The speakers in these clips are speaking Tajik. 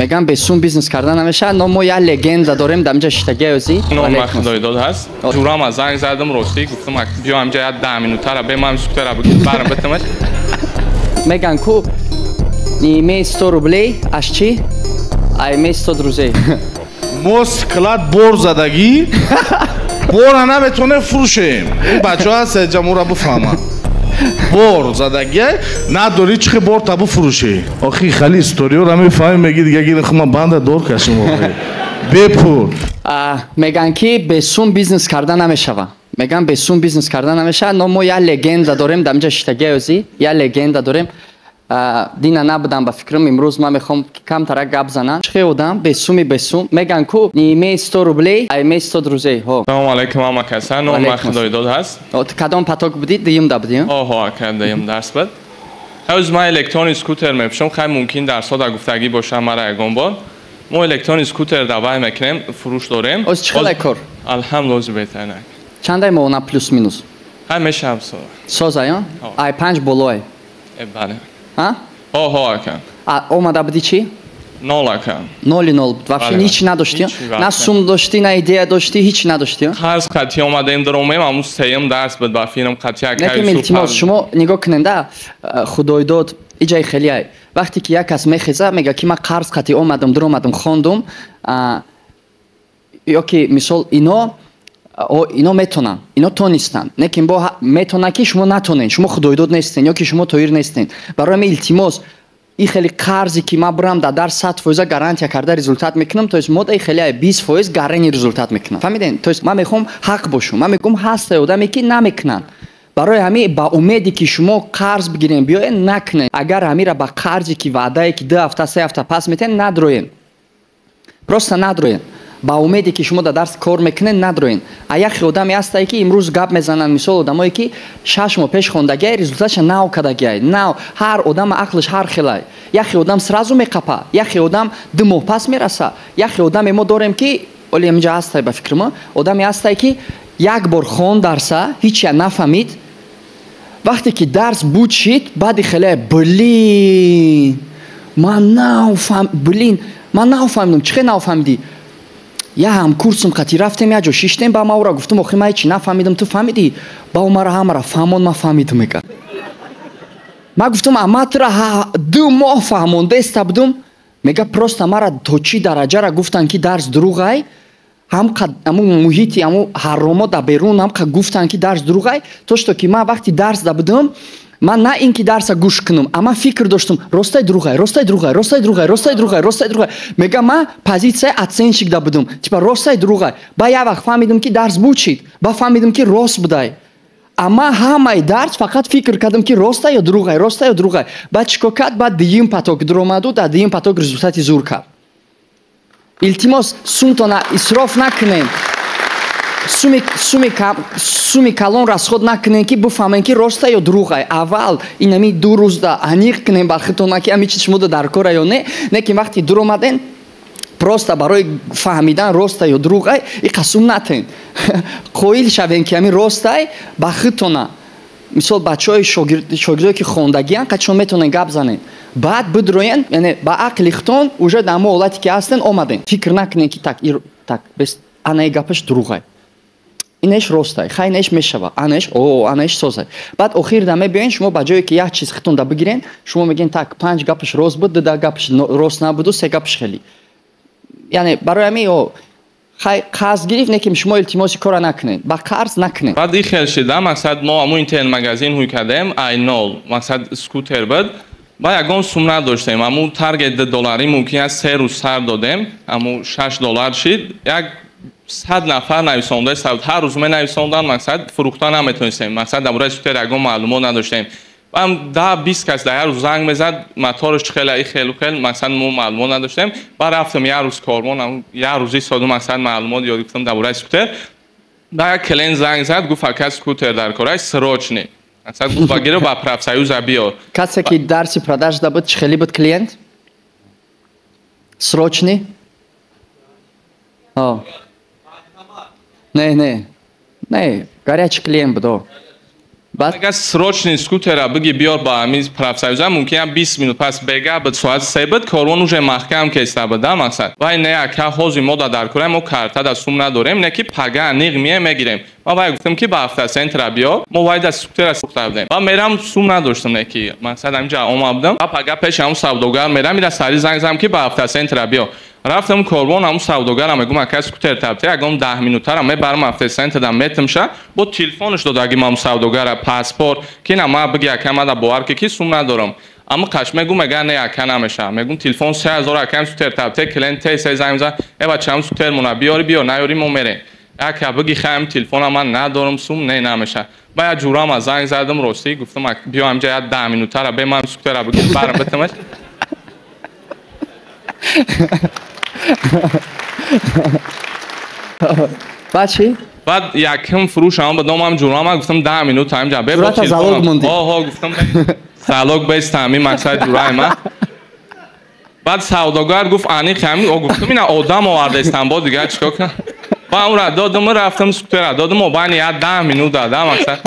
میگم به سون بیزنس کردن نمیشه. نو ما یه لگند داریم دمجا شتگی ازی. نام خدای داد هست. جورام از زنگ زدم راستی گفتم بیا همجا 10 مینوت را به من سوتر بگید برام بتمش. میگن کو نیمه 100 روبلی اش چی؟ ایمه 100 روزه. موسکلات بور زدگی بور نمیتونه فروشه. این بچه‌ها هست جمهور بفهمن. بور زدگی نداری چه بور تابو فروشی. آخی خالی استوریو رو میفهمی میگی دیگه گیر خما بنده دور کشیم آخی. بپور. میگن که به سون بیزنس کردن نمیشه. میگن به سون بیزنس کردن نمیشه. نو ما یه لگند داریم دمجا شتگی ازی. یه لگند داریم. دینا نبودم با فکرم امروز من میخوام کم ترک گپ زنم. چه بودم به سوم میگن کو نیمه 100 روبلی ایمه 100 روزه ها. سلام علیکم ماما کسان نام خدای داد هست. کدام پاتوک بودید دیم دادیم؟ آها کردیم درس بود. هنوز من الکترون اسکوتر میپشم خیلی ممکن درس ها در گفتگی باشم مرا یگان بار. ما الکترون اسکوتر دوای میکنیم فروش داریم. از چقدر کار؟ الحمدلله بهتر نه. چند ماه پلوس مینوس؟ همیشه هم سازه یا؟ ای 5 بالای. بله. ها؟ آها کن. اومده بودی چی؟ 0 کن. 0 بود. واقعا هیچ نداشتی؟ نه سوم داشتی نه ایده داشتی هیچ نداشتی؟ قرض قطعی اومدیم درومیم امروز سیم درس بود با فیلم قطعی نکیم التماس شما نگاه کننده خدای داد ایجای خیلی وقتی که یک کس میخیزه میگه که من قرض قطعی اومدم درومدم خواندم یا که مثال اینا میتونن اینا تو نیستن نکیم با میتونه که شما نتونین شما خدای داد نیستین یا که شما تویر نیستین برای من التماس این خیلی قرضی که ما برام در 100% گارانتی کرده رزولتات میکنم تو از مود خیلی 20% گارانتی رزولتات میکنم فهمیدین تو من میخوام حق باشم من میگم هست آدمی که نمیکنن برای همین با امیدی که شما قرض بگیرین بیاین نکنین اگر همین را با قرضی که وعده که 2 هفته 3 هفته پس میتین ندروین پروستا ندروین با امیدی که شما در درس کار میکنین ندروین یک آدمی هست که امروز گپ میزنن مثال آدمایی که 6 ماه پیش خوندگی رزولتاتش نو کردگی نو هر آدم عقلش هر خیلی یک آدم سرازو میقپه یک آدم 2 ماه پس میرسه یک آدم ما داریم که ولی اینجا هست به فکر ما آدمی هست که یک بار خوند درس هیچ نفهمید وقتی که درس بود شد بعد خیلی بلین من نفهمیدم چه نفهمیدی یا هم کورسم خاطی رفتم یا جو شیشتم با ما را گفتم آخه من هیچ نفهمیدم تو فهمیدی با مرا همرا فهمون ما فهمیدم میگه ما گفتم اما ترا 2 ماه فهمونده استبدم میگه پروستا مرا تو چی درجه را گفتن که درس دروغه هم محیطی هم حرامات در بیرون هم گفتن که درس دروغه توشتو که من وقتی درس دادم من نه اینکه درس گوش کنم اما فکر داشتم راستای دروغه میگم من پوزیسیون اتسنشیک دادم تیپا راستای دروغه با یه وقت فهمیدم که درس بود شد با فهمیدم که راست بوده اما همه درس فقط فکر کردم که راستای دروغه بعد چیکار کرد بعد دیم پاتوک درآمد و در دیم پاتوک رزولتاتی زور کرد التماس سومتون اسراف نکنین سومی کلان расход نکنین که بفهمین که راسته یا دروغه اول این همی 2 روز دا انیق کنین با خودتون که همی چیز شما در کار یا نه که وقتی در اومدین پروستا برای فهمیدن راسته یا دروغه این قسم نتین قویل شوین که همی راسته با خودتون مثال بچهای شاگردایی که خوندگی ان قچون میتونن گپ زنن بعد بدروین یعنی با عقل خودتون уже در حالتی که هستن اومدین فکر نکنین که так بس انا گپش دروغه اینش راسته خاینش میشوه انش سازه بعد اخیر دمه بیاین شما با جایی که یک چیز خودتون دا بگیرین شما میگین tak 5 گپش راست بود 2 گپش راست نبود و 3 گپش خیلی یعنی برای همین قرض گرفت نکیم شما التماسی کار نکنین با قرض نکنین بعد این خیلی شده مقصد ما امو اینترنت مگزین هوی کردیم اینال مقصد اسکوتر بود با یگان سوم نداشتیم امو تارگت $2 ممکن است 3 روز سر دادیم امو $6 شد یک 100 نفر نویسنده است هر روز می نویسندن مقصد فروختن نمیتونستیم مقصد درباره اسکوتر یگان معلومات نداشتیم و هم 10-20 کس در روز زنگ میزد ماتورش خیلی مقصد ما معلومات نداشتیم بعد رفتم یک روز کارمون یک روزی ساده مقصد معلومات یاد گرفتم درباره اسکوتر در کلین زنگ زد گفت فقط اسکوتر در کارای سراچ نه مقصد گفت بگیره با پرافسایوز بیا کسی که درسی پروداکت داد خیلی بود کلینت سراچ نه نه горячий клиент بود اگر سروچنی سکوتر بگی بیار با همین پرافسایزا ممکنه 20 minút پس بگه به ساعت 3 بد کارون уже محکم که استابدا مقصد وای نه که حوزی مود در کره ما کارت دا سوم نداریم نه کی پگا نیغمیه میگیریم ما وای گفتم که با هفته سنتر بیا ما وای دا سکوتر سوخته بودیم و میرم سوم نداشتم نه کی مقصد اینجا اومدم و پگا پیشم سوداگر میرم میره سری زنگ زدم که با هفته سنتر بیا رفتم کاروان همون سوداگرم میگم اگه سکوتر تابته اگم 10 minút ترم برام هفته سنت دادم میتمشه با تلفنش داد اگه ما سوداگر پاسپورت که نه ما بگی که ما دا باور که سوم ندارم اما کاش میگم اگه نه اگه نمیشه میگم تلفن 3000 اگه سکوتر تابته کلینت سه زنگ زد ای بچه‌م سکوتر مون بیاری بیا نیاری ما میره اگه بگی خام تلفن من ندارم سوم نه نمیشه باید جورام از زنگ زدم راستی گفتم بیا همجا 10 minút تر به من سکوتر بگی برام بتمش بعد چی؟ بعد یکم فروش هم بدم هم جورام گفتم 10 minút تایم جا به جورات زالوگ موندی آها گفتم زالوگ بیست همین مقصد جورای من بعد سوداگر گفت انی خمی گفتم اینا آدم آورده استانبول دیگه چیکار کنم با اون را دادم رفتم سکوتر دادم و بعد 10 minút دادم مقصد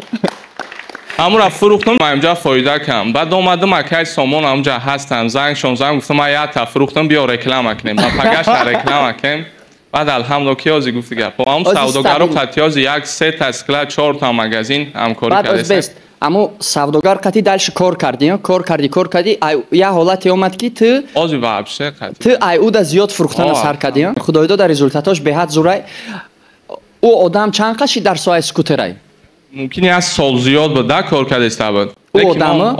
همون را فروختم ما اینجا فایده کردم بعد اومدم اکای سامان اونجا هستن زنگ شون گفتم ما یا تا فروختم بیا رکلام کنیم ما پگاش رکلام کنیم بعد الحمدلله کیازی گفت دیگه با هم سوداگرو قطیاز یک سه تسکلا 4 تا مغازین همکاری کردیم اما سوداگر قطی دالش کار کردی یا حالتی اومد که تو ازی وابشه قطی تو ایودا زیاد فروختن سر کردی خدای داد رزولتاتش به حد زورای او آدم چند قشی در سایه سکوترای ممکنه از سال زیاد بوده کار کرده استاد او آدمه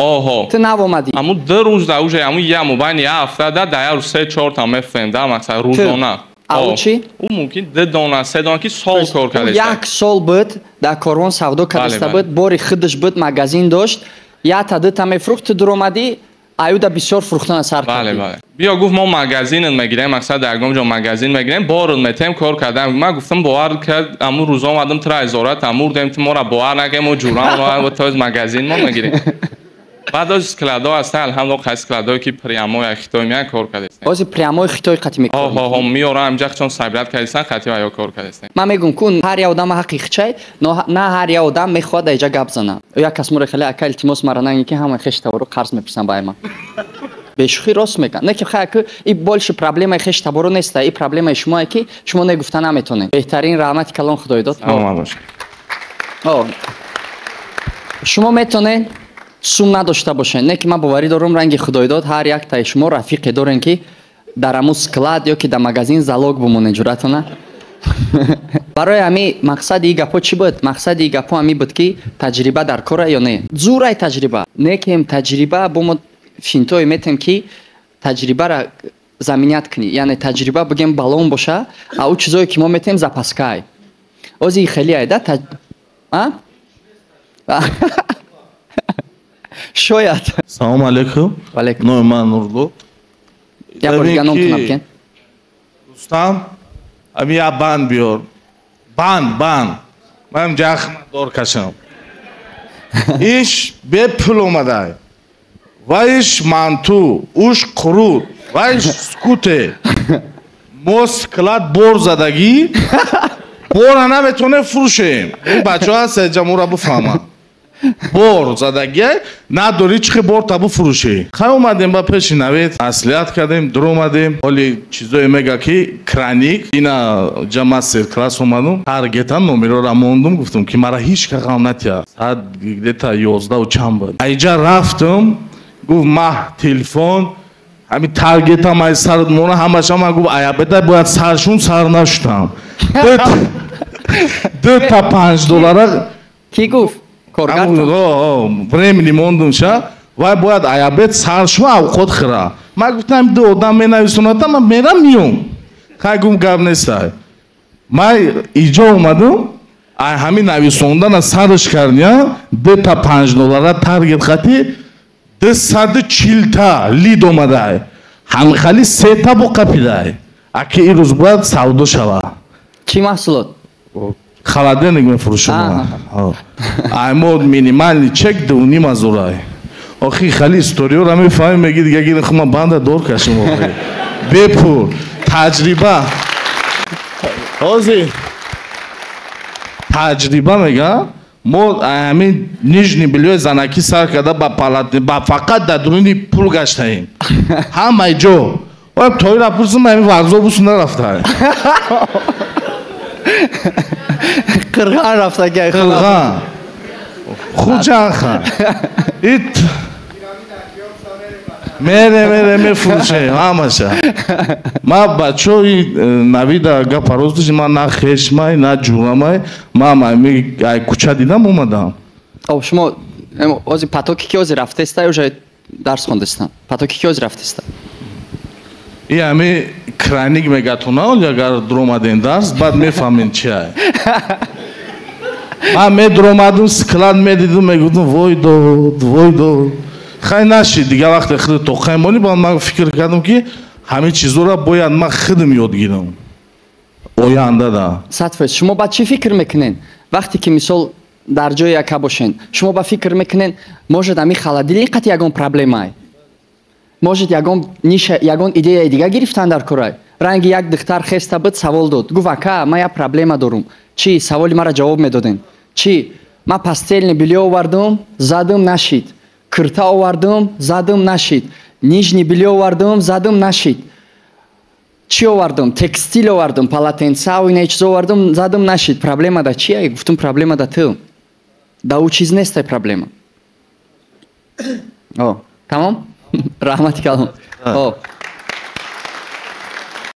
تو نوامدی اما 2 روز دوشه اما یه موبایل یه هفته ده 3-4 تا میفهمم مثلا روزانه او چی؟ او ممکن 2 دانه 3 دانه که سال کار کرده یک سال بود در کاروان سودا کرده بود باری خودش بود مغازین داشت یا تا 2 تا میفروخت درآمدی ایودا بسیار فروختن سر کردی بله بیا گفت ما مغازین میگیریم مثلا در گام جا مغازین میگیریم بار میتیم کار کردم من گفتم باور کرد امو روزا اومدم تر هزارت امور دیم ما را باور نگیم و جوران و تا مغازین ما میگیریم بعد از کلادا هست الحمدلله خاص کلادا که پریامو خیتای میان کار کرده است از پریامو خیتای قطی میکنه ها میارم اینجا چون صبرت کردن خاطی یا کار کرده است من میگم کن هر یه آدم حقیقی چه نه هر یه آدم میخواد اینجا گپ زنه یا کس مور خیلی اکل التماس مرانه که همه خشت رو قرض میپرسن با ما بهشوخی راست میگن نه که خیلی این بالش پرابلم خشت تبارو نیست این پرابلم شما که شما نگفتن نمیتونین بهترین رحمت کلان خدای داد شما میتونین سوم نداشته باشین نه که من باوری دارم رنگ خدای داد هر یک تا شما رفیق دارین که در امو سکلاد یا که در مغازین زالوگ بمونه جراتونه برای همین مقصد این گپا چی بود مقصد این گپا همین بود که تجربه در کار یا نه زورای تجربه نه که تجربه بوم فینتوی میتیم که تجربه را زمینیت کنی یعنی تجربه بگیم بالون باشه او چیزایی که ما میتیم زپاسکای اوزی خیلی ایده شاید سلام علیکم نام من نورلو یا بار نام کنم کن دوستان امی یا بند بیار بند من جاخم دور کشم ایش به پول اومده وایش مانتو اوش قرود وایش سکوته موسکلات بور زدگی بور نمیتونه فروشیم این بچه ها سجا مورا بفهمم بور زدگی نداری چخی بور تابو فروشی خواهی اومدیم با پیش نوید اصلیت کردیم در اومدیم ولی چیزایی میگه که کرانیک اینا جمع سیر کلاس اومدم تارگتا نومیرو را موندم گفتم که مرا هیچ که قام نتیا ساعت دیتا 11 و چند بود ایجا رفتم گفت ما تلفن همین تارگتا ما سر مونه همش هم گفت آیا بده باید سرشون سر نشتم 2 تا $5 کی گفت времени мондум ша вай бояд аябет саршва авқот хира ман гуфтам ду одам менависонатам ман мерам миём хай гум гап нестай ман иҷо омадам ай ҳамин нависондана сарш кардия 2 та $5 таргет хати 240 та лид омадай ҳами хали 3 та бо қапидай аки ин рӯз бояд савдо шава чӣ маҳсулот холодильник мефурӯшам аймод минимальный чек 2,5 охи хали историёра мефаҳмӣ меги дига гир хума банда дор кашем охи бепул таҷриба ҳозир таҷриба мега мо ҳамин нижни билёи занаки сар карда ба палатни ба фақат дар дуруни пул гаштаем ҳамаи ҷо тоира пурсим ҳамин автобус нарафтаем қирған рафтаga қирған хуҷанхан ит мере мефурӯшем ҳамаша ман бачаҳои навида гапароз доштем ман на хешмай на ҷурамай ман ай кӯча дидам омадам шумо ҳозир потоки ки ҳозир рафтеста уже дарс хондестан потоки ки ҳозир рафтеста и ҳами краник мегатона агар дуромадем дарс баъд мефаҳмем чи ай ман медуромадум склад медидум мегуфтум вой дод хай нашид дигар вақте худ тоқаймони баъд ман фикр кардам ки ҳамин чизоро бояд ман худам ёд гирам ояндада сатфес шумо ба чӣ фикр мекунед вақте ки мисол дар ҷои яка бошен шумо ба фикр мекунед можед ҳамин халадили қат ягон проблемае можед ягон идеяи дига гирифтан дар корай ранги як духтар хеста буд савол дод гуфт ака ман як проблема дорум чӣ саволи мара ҷавоб медодем чӣ ман пастелни билё овардум задум нашид кирта овардум задум нашид нижни билё овардум задум нашид чӣ овардум текстил овардум полотенцау ина чиз овардум задум нашид проблемада чи ай гуфтум проблемада ту да у чиз нестай проблема тамом раҳмати калом